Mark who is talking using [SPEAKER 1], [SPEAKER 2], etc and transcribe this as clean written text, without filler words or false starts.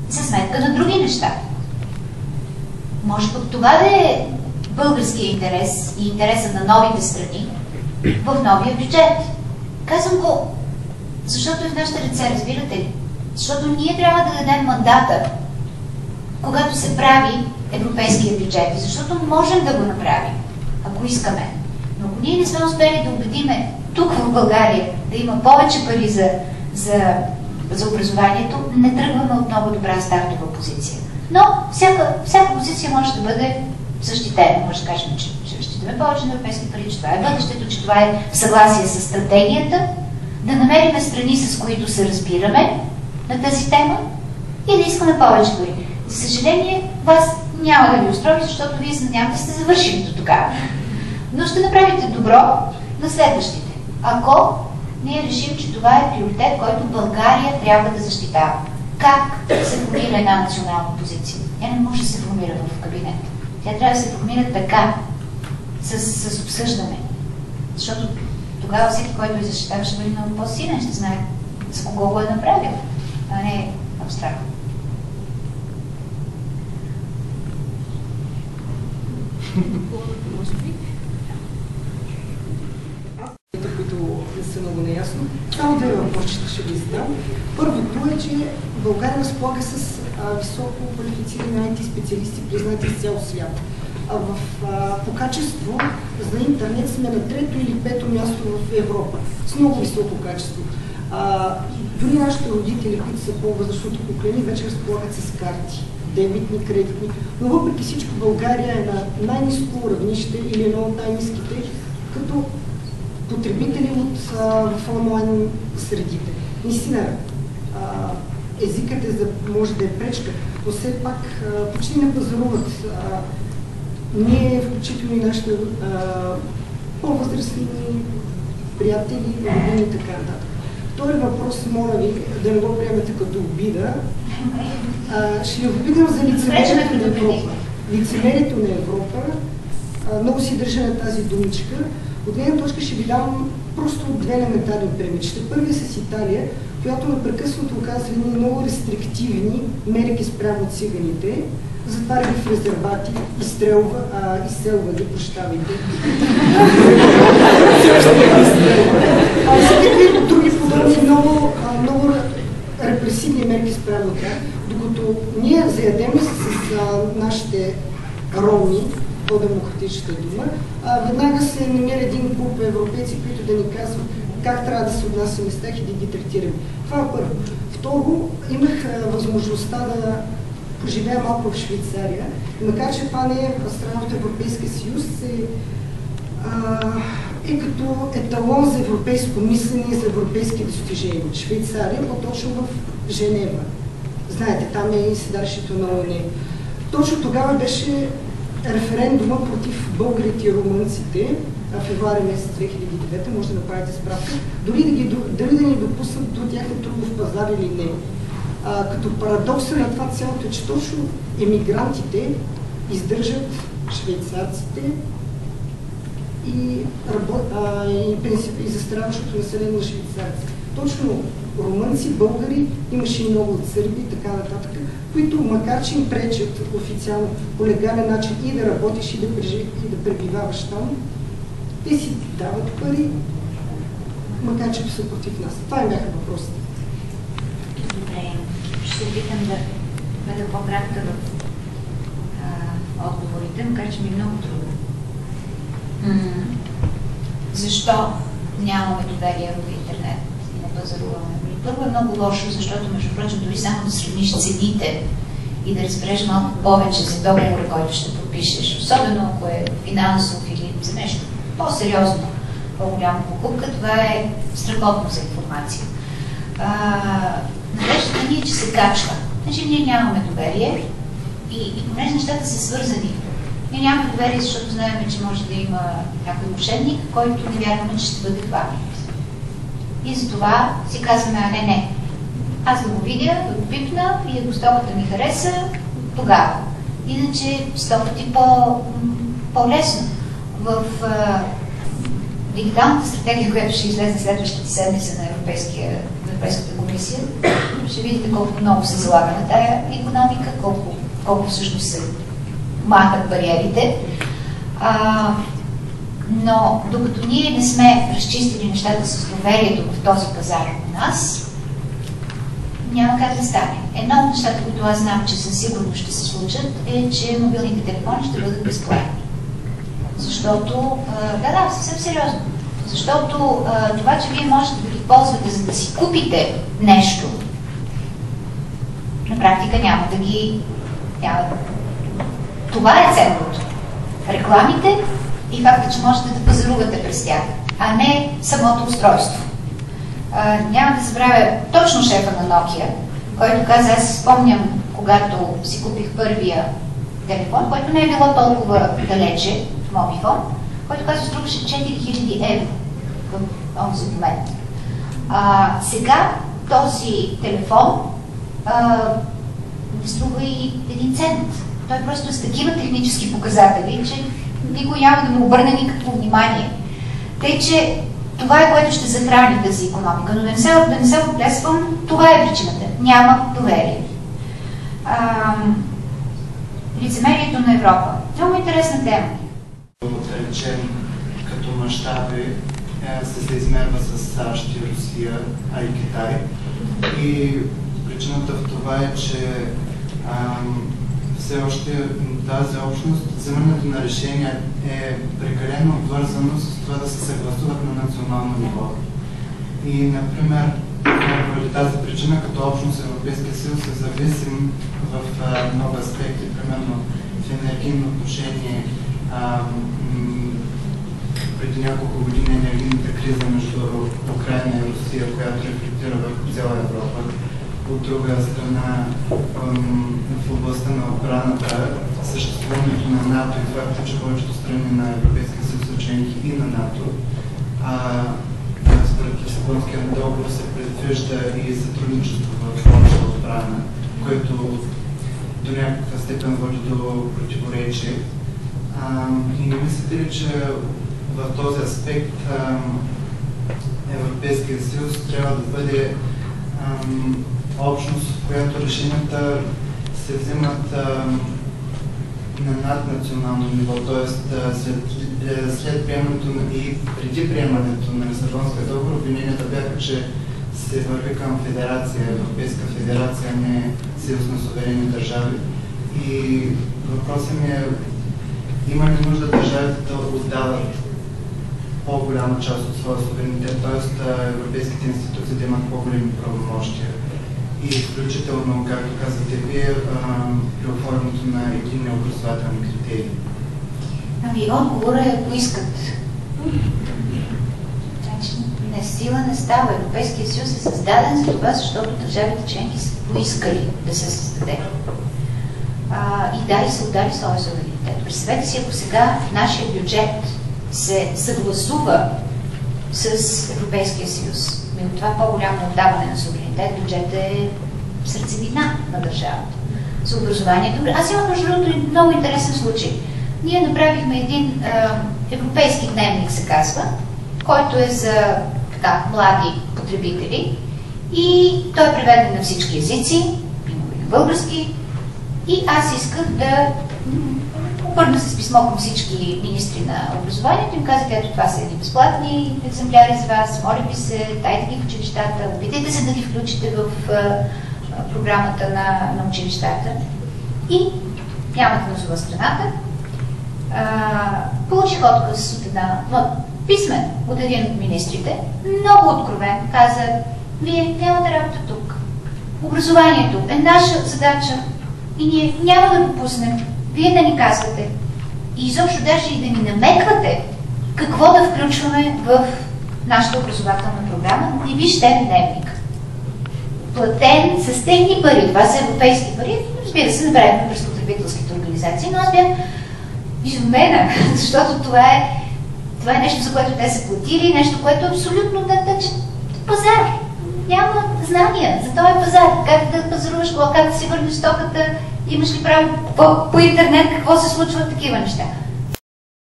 [SPEAKER 1] за сметка на други неща. Може пък това да е българския интерес и интереса на новите страни в новия бюджет. Казвам го, защото е в нашите ръце, разбирате ли? Защото ние трябва да дадем мандата, когато се прави европейския бюджет. И защото можем да го направим, ако искаме. Но ако ние не сме успели да убедиме тук в България да има повече пари за образованието, не тръгваме от много добра стартова позиция. Но всяка позиция може да бъде защитена. Може да кажем, че ще защитаме повече на европейски пари, че това е бъдещето, че това е в съгласие с стратегията, да намерим страни, с които се разбираме на тази тема и да искаме повече пари. За съжаление, вас няма да ви устрои, защото вие няма да сте завършили до тогава. Но ще направите добро на следващите. Ако ние решим, че това е приоритет, който България трябва да защитава. Как се формира една национална позиция? Тя не може да се формира в кабинета. Тя трябва да се формира така, с обсъждане. Защото тогава всеки, който я защитава, ще бъде много по-силен, ще знае за кого го е направил, а не абстрактно.
[SPEAKER 2] Които не са много неясно. Само две въпросчета ще ви задам. Първото е, че България разполага с високо квалифицирани IT специалисти, признати в цял свят. По качество за интернет сме на 3-то или 5-то място в Европа. С много високо качество. Дори нашите родители, които са по-възрастното поколение, вече разполагат с карти, дебитни, кредитни. Но въпреки всичко България е на най-ниско равнище или едно от най-ниските, като потребители в онлайн средите. Наистина, езикът може да е пречка, но все пак почти не пазаруват. Ние, включително и нашите по-възрастни приятели, родини и така нататък. Втори въпрос, моля ви, да не го приемете като обида. Ще ви обидам за лицемерието на Европа. Лицемерието на Европа, много си държа на тази думичка. От една точка ще ви дам просто две елементарни примери. Първият с Италия, която непрекъснато оказва много рестриктивни мерки спрямо циганите, затваря ги в резервати, изселва ги, прощавайте. Всеки други подобни много репресивни мерки спрямо тях, докато ние заядеме с нашите роми, по-демократичната дума, веднага се намира един клуб европейци, които да ни казват как трябва да се отнасяме с тях и да ги третираме. Това е първо. Второ, имах възможността да поживея малко в Швейцария, макар че това не е страна от Европейския съюз, е като еталон за европейско мислене и за европейски достижения. Швейцария, по-точно в Женева. Знаете, там е и седалището на ООН. Точно тогава беше референдума против българите и румънците, февруари месец 2009, може да направите справка, дали да ни допуснат до тяхния трудов пазар или не. Като парадокса на това цялото е, че точно емигрантите издържат швейцарците и застаряващото население на швейцарците. Точно румънци, българи, имаше и много от сърби и така нататък, които макар че им пречат официално по легален начин и да работиш и да пребиваваш там, те си дават пари, макар че са против нас. Това им бяха въпросите.
[SPEAKER 1] Добре, ще опитам да бъда по-кратка в отговорите, макар че ми е много трудно. Защо нямаме доверие в интернет и не пазаруваме? Първо е много лошо, защото, между прочим, дори само да сравниш цените и да разбереш малко повече за договора, който ще подпишеш, особено ако е финансов или за нещо по-сериозно, по-голяма покупка, това е страхотно за информация. Надеждата ни е, че се качва. Значи ние нямаме доверие и понеже нещата са свързани. Ние нямаме доверие, защото знаем, че може да има някой мошенник, който не вярваме, че ще бъде хванат. И затова си казваме, не. Аз да го видя, да го пипна и ако стоката ми хареса, тогава. Иначе 100 пъти по-лесно. В дигиталната стратегия, която ще излезе следващата седмица на Европейската комисия, ще видите колко много се залага на тая икономика, колко всъщност се махат бариерите. Но докато ние не сме разчистили нещата с доверието в този пазар у нас, няма как да стане. Едно от нещата, които аз знам, че със сигурност ще се случат, е, че мобилните телефони ще бъдат безплатни. Защото, съвсем сериозно, защото това, че вие можете да ги ползвате, за да си купите нещо, на практика няма да ги... Това е ценното. Рекламите и факта, че можете да пазарувате през тях, а не самото устройство. Няма да забравя точно шефа на Nokia, който каза, аз си спомням, когато си купих първия телефон, който не е било толкова далече, Mobifone, който каза, струваше 4000 евро към онзи момент. Сега този телефон не струва и 1 цент. Той просто е с такива технически показатели, че никой няма да му обърне никакво внимание. Тъй, че това е, което ще захрани тази икономика, но да не се отплесвам, това е причината. Няма доверие. Лицемерието на Европа. Много интересна тема.
[SPEAKER 3] Да речем, като мащаби се измерва с САЩ и Русия, а и Китай. И причината в това е, че все още тази общност, вземането на решения е прекалено обвързано с това да се съгласуват на национално ниво. И, например, поради тази причина, като общност Европейския съюз е зависим в много аспекти, примерно в енергийно отношение. Преди няколко години енергийната криза между Украйна и Русия, която рефлектира върху цяла Европа. От друга страна, в областта на отбраната, съществуването на НАТО и факта, че повечето страни на Европейския съюз са членки и на НАТО, според Лисабонския договор се предвижда и сътрудничество в обща отбрана, което до някаква степен води до противоречие. И не мислите ли, че в този аспект Европейския съюз трябва да бъде общност, в която решенията се вземат на наднационално ниво, т.е. след приемането и преди приемането на Лисабонския договор, обвиненията бяха, че се върви към федерация, Европейска федерация, а не съюз на суверенни държави. И въпросът ми е, има ли нужда държавите да отдават по-голяма част от своя суверенитет, т.е. европейските институции да имат по-големи правомощия? И включително, както казвате вие, при оформянето на единни образователни критерии.
[SPEAKER 1] Отговорът е, ако искат. Значи, не сила не става. Европейския съюз е създаден за това, защото държавите членки са поискали да се създаде. И са отдали своя суверенитет. Представете си, ако сега нашия бюджет се съгласува с Европейския съюз, от това по-голямо отдаване на суверенитет, бюджетът е сърцевина на държавата. За образованието. Аз имам между другото много интересен случай. Ние направихме един европейски дневник, се казва, който е за млади потребители и той е преведен на всички езици, има и на български, и аз исках да обърна се с писмо към всички министри на образованието и им казах, ето това са едни безплатни екземпляри за вас, моля ви се, дайте ги в училищата, опитайте се да ги включите в програмата на училищата. И нямах назова страната. Получих отказ от писмен от един от министрите, много откровен, каза, вие нямате работа тук. Образованието е наша задача и ние няма да допуснем вие да ни казвате и изобщо даже и да ни намеквате какво да включваме в нашата образователна програма, не ви ще дневник. Платен с техни пари, това са европейски пари, разбира се, направихме през потребителските организации, но аз бях изумена, защото това е нещо, за което те са платили, нещо, което е абсолютно пазар. Няма знания за този пазар, как да пазаруваш, как да си върнеш стоката, имаш ли право по интернет, какво се случва, такива неща.